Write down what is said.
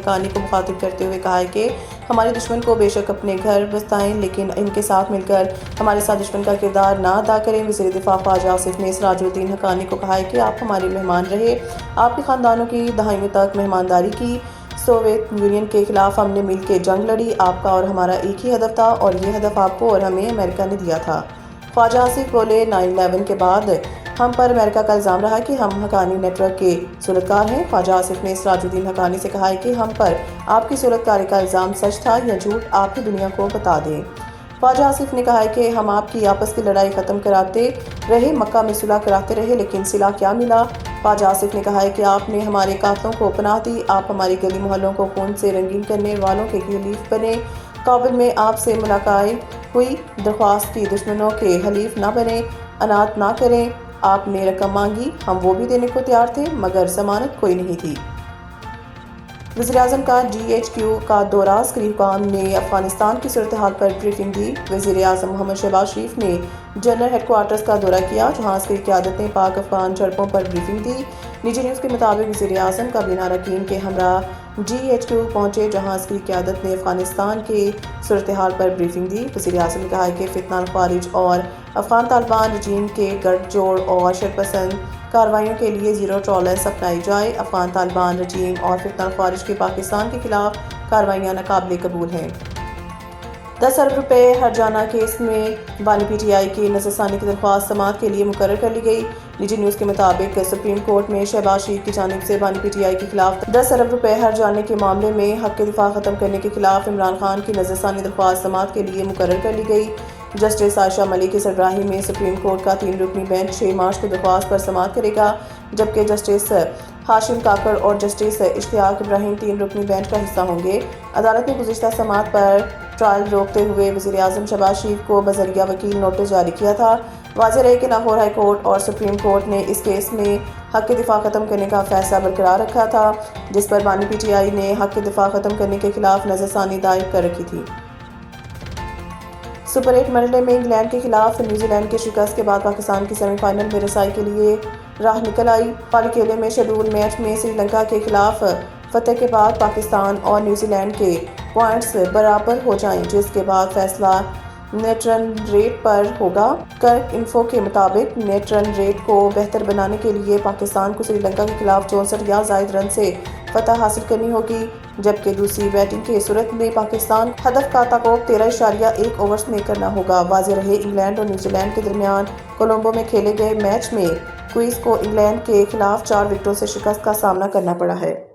हक्कानी को मुखातिब करते हुए कहा है कि हमारे दुश्मन को बेशक अपने घर बसाएं, लेकिन इनके साथ मिलकर हमारे साथ दुश्मन का किरदार ना अदा करें। वज़ीर दिफा ख्वाजा आसिफ ने सिराजुद्दीन हक्कानी को कहा है कि आप हमारे मेहमान रहे, आपके ख़ानदानों की दहाइयों तक मेहमानदारी की। सोवियत यूनियन के खिलाफ हमने मिलकर जंग लड़ी, आपका और हमारा एक ही हदफ था और ये हदफ आपको और हमें अमेरिका ने दिया था। ख्वाजा आसिफ बोले, 9/11 के बाद हम पर अमेरिका का इल्ज़ाम रहा कि हम हक्कानी नेटवर्क के सूरतकार हैं। ख्वाजा आसिफ ने सिराजुद्दीन हक्कानी से कहा है कि हम पर आपकी सूरतकारी का इल्ज़ाम सच था या झूठ, आप ही दुनिया को बता दें। ख्वाजा आसिफ ने कहा है कि हम आपकी आपस की लड़ाई ख़त्म कराते रहे, मक्का में सुलह कराते रहे, लेकिन सिला क्या मिला। ख्वाजा आसिफ ने कहा है कि आपने हमारे कातलों को पनाह दी, आप हमारी गली मोहल्लों को खून से रंगीन करने वालों के खलीफ बने। काबुल में आपसे मुलाकात हुई, दरख्वास्त की दुश्मनों के हलीफ ना बने, अनाथ ना करें। आपने रकम मांगी, हम वो भी देने को तैयार थे, मगर जमानत कोई नहीं थी। वज़ीर-ए-आज़म का GHQ का दौरा, अस्करी हुकाम ने अफगानिस्तान की सूरत हाल पर ब्रीफिंग दी। वज़ीर-ए-आज़म मोहम्मद शहबाज शरीफ ने जनरल हेडक्वार्टर्स का दौरा किया, जहां अस्करी क़यादत ने पाक अफगान झड़पों पर ब्रीफिंग दी। निजी न्यूज़ के मुताबिक वज़ीर-ए-आज़म काबीना अरकान के हमरा GHQ पहुंचे, जहां अस्करी क़यादत ने अफगानिस्तान के सूरत हाल पर ब्रीफिंग दी। वज़ीर-ए-आज़म ने कहा कि फितना खारिज और अफगान तालिबान रजीम के गठजोड़ और शरपसंद कार्रवाइयों के लिए ज़ीरो टॉलरेंस अपनाई जाए। अफगान तालिबान रजीम और फितना खारिज की पाकिस्तान के खिलाफ कार्रवाइयाँ नाकाबिले कबूल हैं। 10 अरब रुपये हर्जाना केस में बानी PTI की नज़रसानी की दरख्वास्त समाअत के लिए मुकर्रर कर ली गई। निजी न्यूज़ के मुताबिक सुप्रीम कोर्ट में शहबाज शरीफ की जानिब से बानी PTI के खिलाफ 10 अरब रुपये हर्जाने के मामले में हक के दिफा ख़त्म करने के खिलाफ इमरान खान की नज़रसानी दरख्वास्त समाअत के लिए मुकर्रर कर ली गई। जस्टिस आयशा मलिक की सरबराही में सुप्रीम कोर्ट का 3 रुकनी बेंच 6 मार्च को दरख्वास्त पर समाअत करेगा, जबकि जस्टिस हाशिम काकर और जस्टिस इश्तियाक इब्राहिम 3 रुकनी बेंच का हिस्सा होंगे। अदालत ने गुज़िश्ता समाअत पर ट्रायल रोकते हुए वज़ीर-ए-आज़म शहबाज शरीफ को बज़रिया वकील नोटिस जारी किया था। वाज़ेह रहे कि लाहौर हाई कोर्ट और सुप्रीम कोर्ट ने इस केस में हक के दिफा ख़त्म करने का फैसला बरकरार रखा था, जिस पर बानी PTI ने हक के दिफा ख़त्म करने के खिलाफ नज़रसानी दायर कर रखी थी। सुपर 8 मरहले में इंग्लैंड के खिलाफ न्यूजीलैंड के शिकस्त के बाद पाकिस्तान की सेमीफाइनल में रसाई के लिए राह निकल आई। पालीखेले में शेड्यूल मैच में श्रीलंका के खिलाफ फतेह के बाद पाकिस्तान और न्यूजीलैंड के पॉइंट्स बराबर हो जाएं, जिसके बाद फैसला नेट रन रेट पर होगा। कर्क इन्फो के मुताबिक नेट रन रेट को बेहतर बनाने के लिए पाकिस्तान को श्रीलंका के खिलाफ 64 या ज़ायद रन से फतह हासिल करनी होगी, जबकि दूसरी बैटिंग की सूरत में पाकिस्तान हदफ का तकोब 13.1 ओवर्स में करना होगा। वाज़ेह रहे इंग्लैंड और न्यूजीलैंड के दरमियान कोलंबो में खेले गए मैच में क्वींस को इंग्लैंड के खिलाफ 4 विकेटों से शिकस्त का सामना करना पड़ा है।